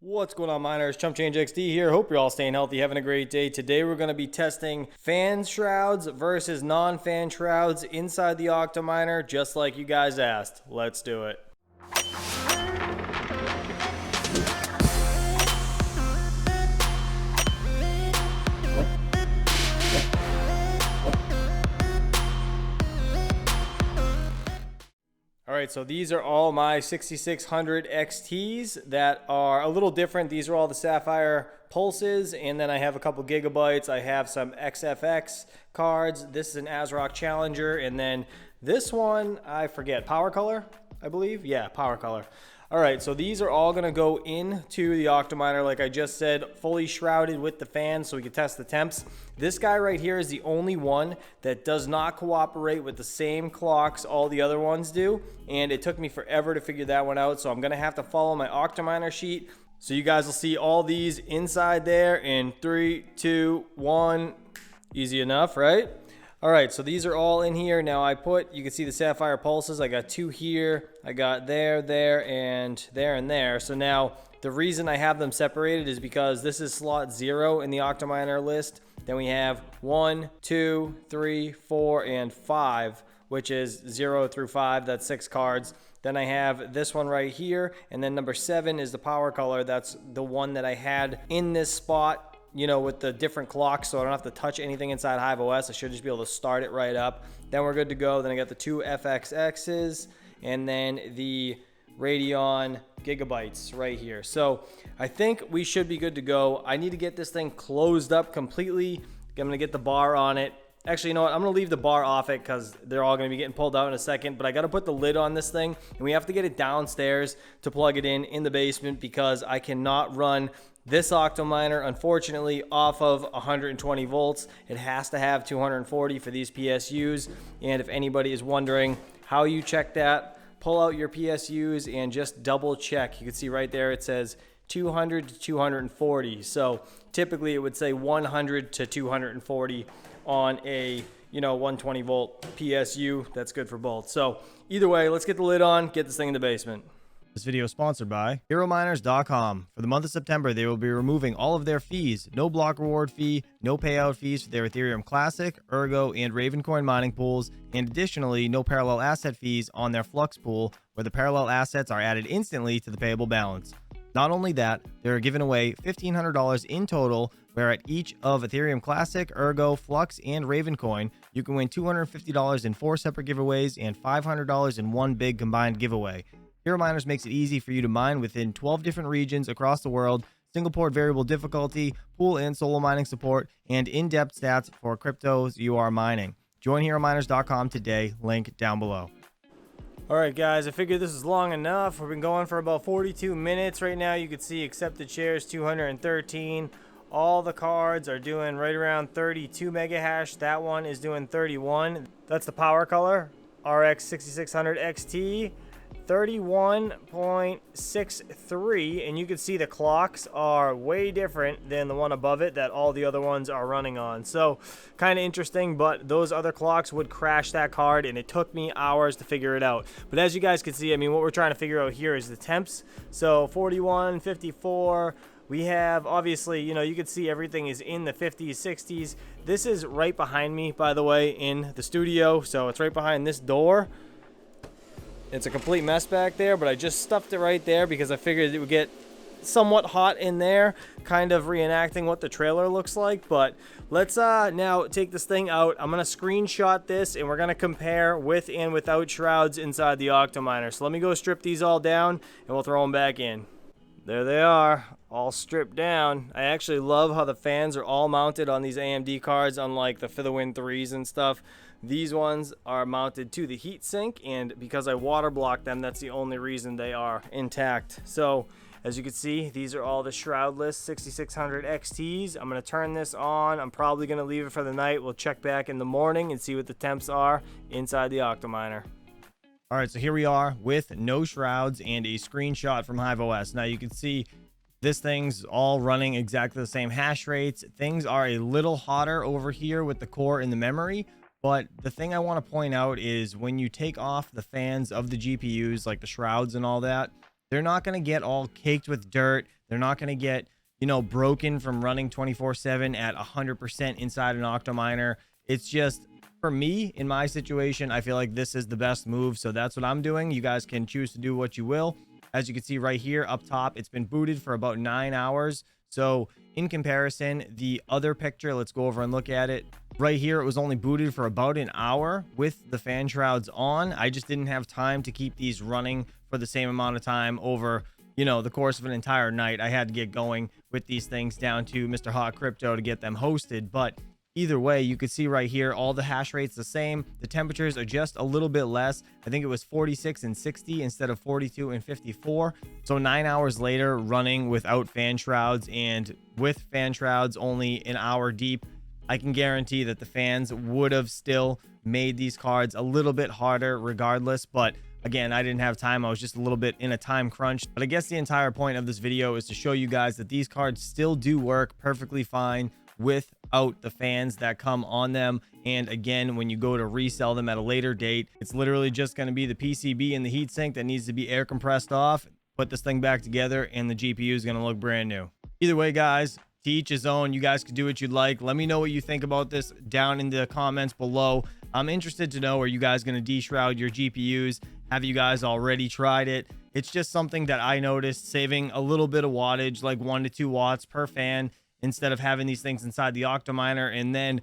What's going on, miners? Chump Change XD here. Hope you're all staying healthy, having a great day. Today we're going to be testing fan shrouds versus non-fan shrouds inside the octominer, just like you guys asked. Let's do it. All right, so these are all my 6600 XTs that are a little different. These are all the Sapphire pulses, and then I have a couple gigabytes. I have some XFX cards. This is an ASRock Challenger, and then this one, I forget, Power Color, I believe? Yeah, Power Color. All right, so these are all gonna go into the octominer, like I just said, fully shrouded with the fan so we can test the temps. This guy right here is the only one that does not cooperate with the same clocks all the other ones do, and it took me forever to figure that one out, so I'm gonna have to follow my octominer sheet. So you guys will see all these inside there in 3, 2, 1. Easy enough, right? All right, so these are all in here. Now you can see the Sapphire pulses. I got 2 here, I got there, and there. So now the reason I have them separated is because this is slot 0 in the octominer list. Then we have 1, 2, 3, 4, and 5, which is 0 through 5. That's 6 cards. Then I have this one right here, and then number 7 is the Power Color. That's the one that I had in this spot, you know, with the different clocks, so I don't have to touch anything inside Hive OS. I should just be able to start it right up. Then we're good to go. Then I got the 2 FXXs and then the Radeon gigabytes right here. So I think we should be good to go. I need to get this thing closed up completely. I'm gonna get the bar on it. Actually, you know what? I'm gonna leave the bar off it because they're all gonna be getting pulled out in a second, but I gotta put the lid on this thing, and we have to get it downstairs to plug it in the basement because I cannot run this octominer, unfortunately, off of 120 volts. It has to have 240 for these PSUs, and if anybody is wondering how you check that, pull out your PSUs and just double check. You can see right there it says 200 to 240. So typically it would say 100 to 240 on a 120 volt PSU. That's good for both. So either way, let's get the lid on, get this thing in the basement. This video is sponsored by HeroMiners.com. For the month of September, they will be removing all of their fees. No block reward fee, no payout fees for their Ethereum Classic, Ergo, and Ravencoin mining pools, and additionally, no parallel asset fees on their Flux pool, where the parallel assets are added instantly to the payable balance. Not only that, they're giving away $1,500 in total, where at each of Ethereum Classic, Ergo, Flux, and Ravencoin, you can win $250 in 4 separate giveaways and $500 in one big combined giveaway. Hero Miners makes it easy for you to mine within 12 different regions across the world, single port variable difficulty, pool and solo mining support, and in-depth stats for cryptos you are mining. Join HeroMiners.com today, link down below. All right, guys, I figured this is long enough. We've been going for about 42 minutes right now. You can see accepted shares 213. All the cards are doing right around 32 mega hash. That one is doing 31. That's the Power Color RX 6600 XT. 31.63, and you can see the clocks are way different than the one above it that all the other ones are running on. So kind of interesting, but those other clocks would crash that card, and it took me hours to figure it out. But as you guys can see, I mean, what we're trying to figure out here is the temps. So 41, 54. We have, obviously, you can see everything is in the 50s, 60s. This is right behind me, by the way, in the studio. So it's right behind this door. It's a complete mess back there, but I just stuffed it right there because I figured it would get somewhat hot in there, kind of reenacting what the trailer looks like. But let's now take this thing out. I'm going to screenshot this, and we're going to compare with and without shrouds inside the octominer. So let me go strip these all down, and we'll throw them back in. There they are, all stripped down. I actually love how the fans are all mounted on these AMD cards, unlike the For the Win 3s and stuff. These ones are mounted to the heatsink, and because I water blocked them, that's the only reason they are intact. So as you can see, these are all the shroudless 6600 XTs. I'm going to turn this on. I'm probably going to leave it for the night. We'll check back in the morning and see what the temps are inside the octominer. All right, so here we are with no shrouds and a screenshot from Hive OS. Now you can see this thing's all running exactly the same hash rates. Things are a little hotter over here with the core and the memory. But the thing I want to point out is when you take off the fans of the GPUs, like the shrouds and all that, they're not going to get all caked with dirt. They're not going to get, you know, broken from running 24/7 at 100% inside an octominer. It's just, for me, in my situation, I feel like this is the best move. So that's what I'm doing. You guys can choose to do what you will. As you can see right here up top, it's been booted for about 9 hours. So in comparison, the other picture, let's go over and look at it. Right here, it was only booted for about an hour with the fan shrouds on. I just didn't have time to keep these running for the same amount of time over, you know, the course of an entire night. I had to get going with these things down to Mr. Hot Crypto to get them hosted. But either way, you could see right here, all the hash rates the same. The temperatures are just a little bit less. I think it was 46 and 60 instead of 42 and 54. So 9 hours later, running without fan shrouds and with fan shrouds only an hour deep, I can guarantee that the fans would have still made these cards a little bit harder regardless. But again, I didn't have time. I was just a little bit in a time crunch. But I guess the entire point of this video is to show you guys that these cards still do work perfectly fine without the fans that come on them. And again, when you go to resell them at a later date, it's literally just going to be the PCB and the heatsink that needs to be air compressed off, put this thing back together, and the GPU is going to look brand new. Either way, guys, to each his own. You guys can do what you'd like. Let me know what you think about this down in the comments below. I'm interested to know, are you guys going to deshroud your GPUs? Have you guys already tried it? It's just something that I noticed, saving a little bit of wattage, like 1 to 2 watts per fan, instead of having these things inside the octominer, and then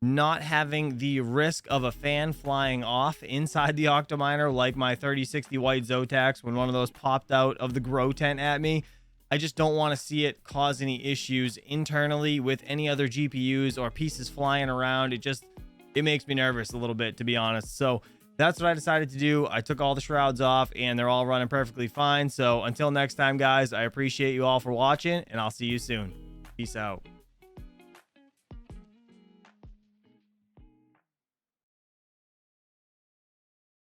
not having the risk of a fan flying off inside the octominer, like my 3060 white Zotacs when one of those popped out of the grow tent at me. I just don't want to see it cause any issues internally with any other GPUs or pieces flying around. It makes me nervous a little bit, to be honest. So that's what I decided to do. I took all the shrouds off and they're all running perfectly fine. So until next time, guys, I appreciate you all for watching, and I'll see you soon. Peace out.